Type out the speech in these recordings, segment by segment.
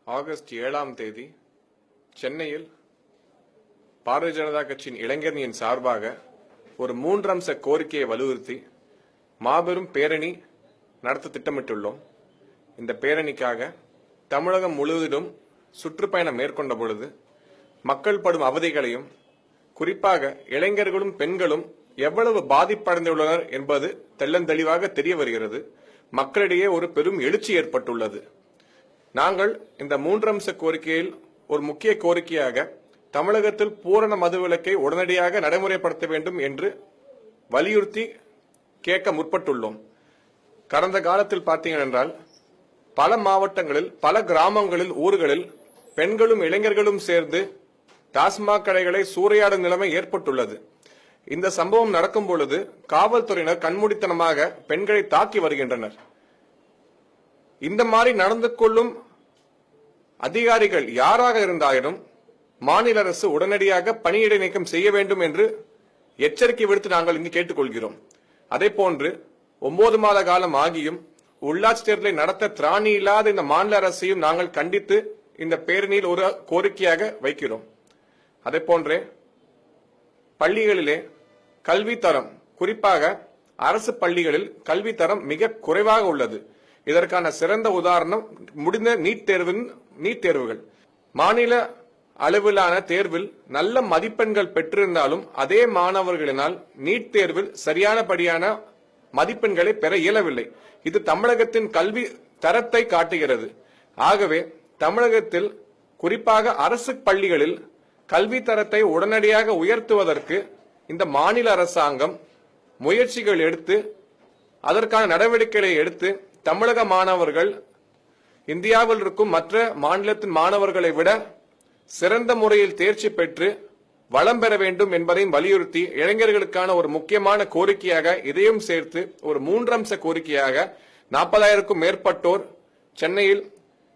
August 7ஆம் தேதி சென்னையில் பாரதிய ஜனதா கட்சியின் இளைஞரணியின் சார்பாக ஒரு 3 அம்ச கோரிக்கையை வலியுறுத்தி மாபெரும் பேரணி நடத்த திட்டமிட்டுள்ளோம். இந்த பேரணிக்காக தமிழகம் முழுவதிலும் சுற்றுப்பயணம் மேற்கொண்ட பொழுது மக்கள் படும் அவதிகளையும் குறிப்பாக இளைஞர்களும் பெண்களும் எவ்வளவு பாதிப்படைந்துள்ளனர் என்பது தெள்ளந்தெளிவாக தெரிய வருகிறது. மக்களிடையே ஒரு பெரும் எழுச்சி ஏற்பட்டுள்ளது. நாங்கள் இந்த 3 அம்ச கோரிக்கையில் ஒரு முக்கிய கோரிக்கையாக தமிழகத்தில் பூரண மதுவிலக்கை உடனடியாக நடைமுறைப்படுத்த வேண்டும் என்று வலியுறுத்தி கேட்க முற்பட்டுள்ளோம். கடந்த காலத்தில் பார்த்தீர்கள் என்றால் பல மாவட்டங்களில், பல கிராமங்களில், ஊர்களில் பெண்களும் இளைஞர்களும் சேர்ந்து டாஸ்மாக் கடைகளை சூறையாடும் நிலைமை ஏற்பட்டுள்ளது. இந்த சம்பவம் நடக்கும் பொழுது காவல்துறையினர் கண்மூடித்தனமாக பெண்களை தாக்கி வருகின்றனர். இந்த மாதிரி நடந்து கொள்ளும் அதிகாரிகள் யாராக இருந்தாலும் மாநில அரசு உடனடியாக பணியிடை நீக்கம் செய்ய வேண்டும் என்று எச்சரிக்கை விடுத்து நாங்கள் இங்கு கேட்டுக்கொள்கிறோம். அதே போன்று 9 மாத காலம் ஆகியும் உள்ளாட்சி தேர்தலை நடத்த திராணி இல்லாத இந்த மாநில அரசையும் நாங்கள் கண்டித்து இந்த பேரணியில் ஒரு கோரிக்கையாக வைக்கிறோம். அதே போன்றே பள்ளிகளிலே கல்வி தரம், குறிப்பாக அரசு பள்ளிகளில் கல்வி தரம் மிக குறைவாக உள்ளது. இதற்கான சிறந்த உதாரணம் முடிந்த நீட் தேர்வுகள். மாநில அளவிலான தேர்வில் நல்ல மதிப்பெண்கள் பெற்றிருந்தாலும் அதே மாணவர்களினால் நீட் தேர்வில் சரியானபடியான மதிப்பெண்களை பெற இயலவில்லை. இது தமிழகத்தின் கல்வி தரத்தை காட்டுகிறது. ஆகவே தமிழகத்தில் குறிப்பாக அரசு பள்ளிகளில் கல்வி தரத்தை உடனடியாக உயர்த்துவதற்கு இந்த மாநில அரசாங்கம் முயற்சிகள் எடுத்து அதற்கான நடவடிக்கைகளை எடுத்து தமிழக மாணவர்கள் இந்தியாவில் இருக்கும் மற்ற மாநிலத்தின் மாணவர்களை விட சிறந்த முறையில் தேர்ச்சி பெற்று வளம் பெற வேண்டும் என்பதையும் வலியுறுத்தி இளைஞர்களுக்கான ஒரு முக்கியமான கோரிக்கையாக இதையும் சேர்த்து ஒரு 3 அம்ச கோரிக்கையாக 40,000க்கும் மேற்பட்டோர் சென்னையில்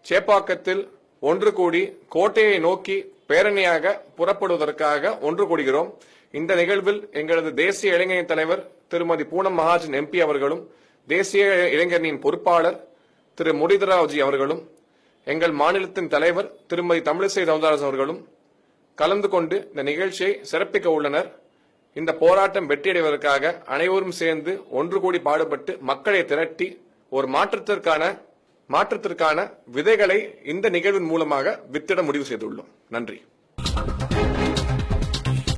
சேப்பாக்கத்தில் ஒன்று கூடி கோட்டையை நோக்கி பேரணியாக புறப்படுவதற்காக ஒன்று கூடுகிறோம். இந்த நிகழ்வில் எங்களது தேசிய இளைஞர் தலைவர் திருமதி பூனம் மகாஜன் எம்பி அவர்களும், தேசிய இளைஞரணியின் பொறுப்பாளர் திரு முரளிதரராவ்ஜி அவர்களும், எங்கள் மாநிலத்தின் தலைவர் திருமதி தமிழிசை சவுந்தரராஜன் அவர்களும் கலந்து கொண்டு இந்த நிகழ்ச்சியை சிறப்பிக்க உள்ளனர். இந்த போராட்டம் வெற்றியடைவதற்காக அனைவரும் சேர்ந்து ஒன்று கூடி பாடுபட்டு மக்களை திரட்டி ஒரு மாற்றத்திற்கான விதைகளை இந்த நிகழ்வின் மூலமாக வித்திட முடிவு செய்துள்ளோம். நன்றி.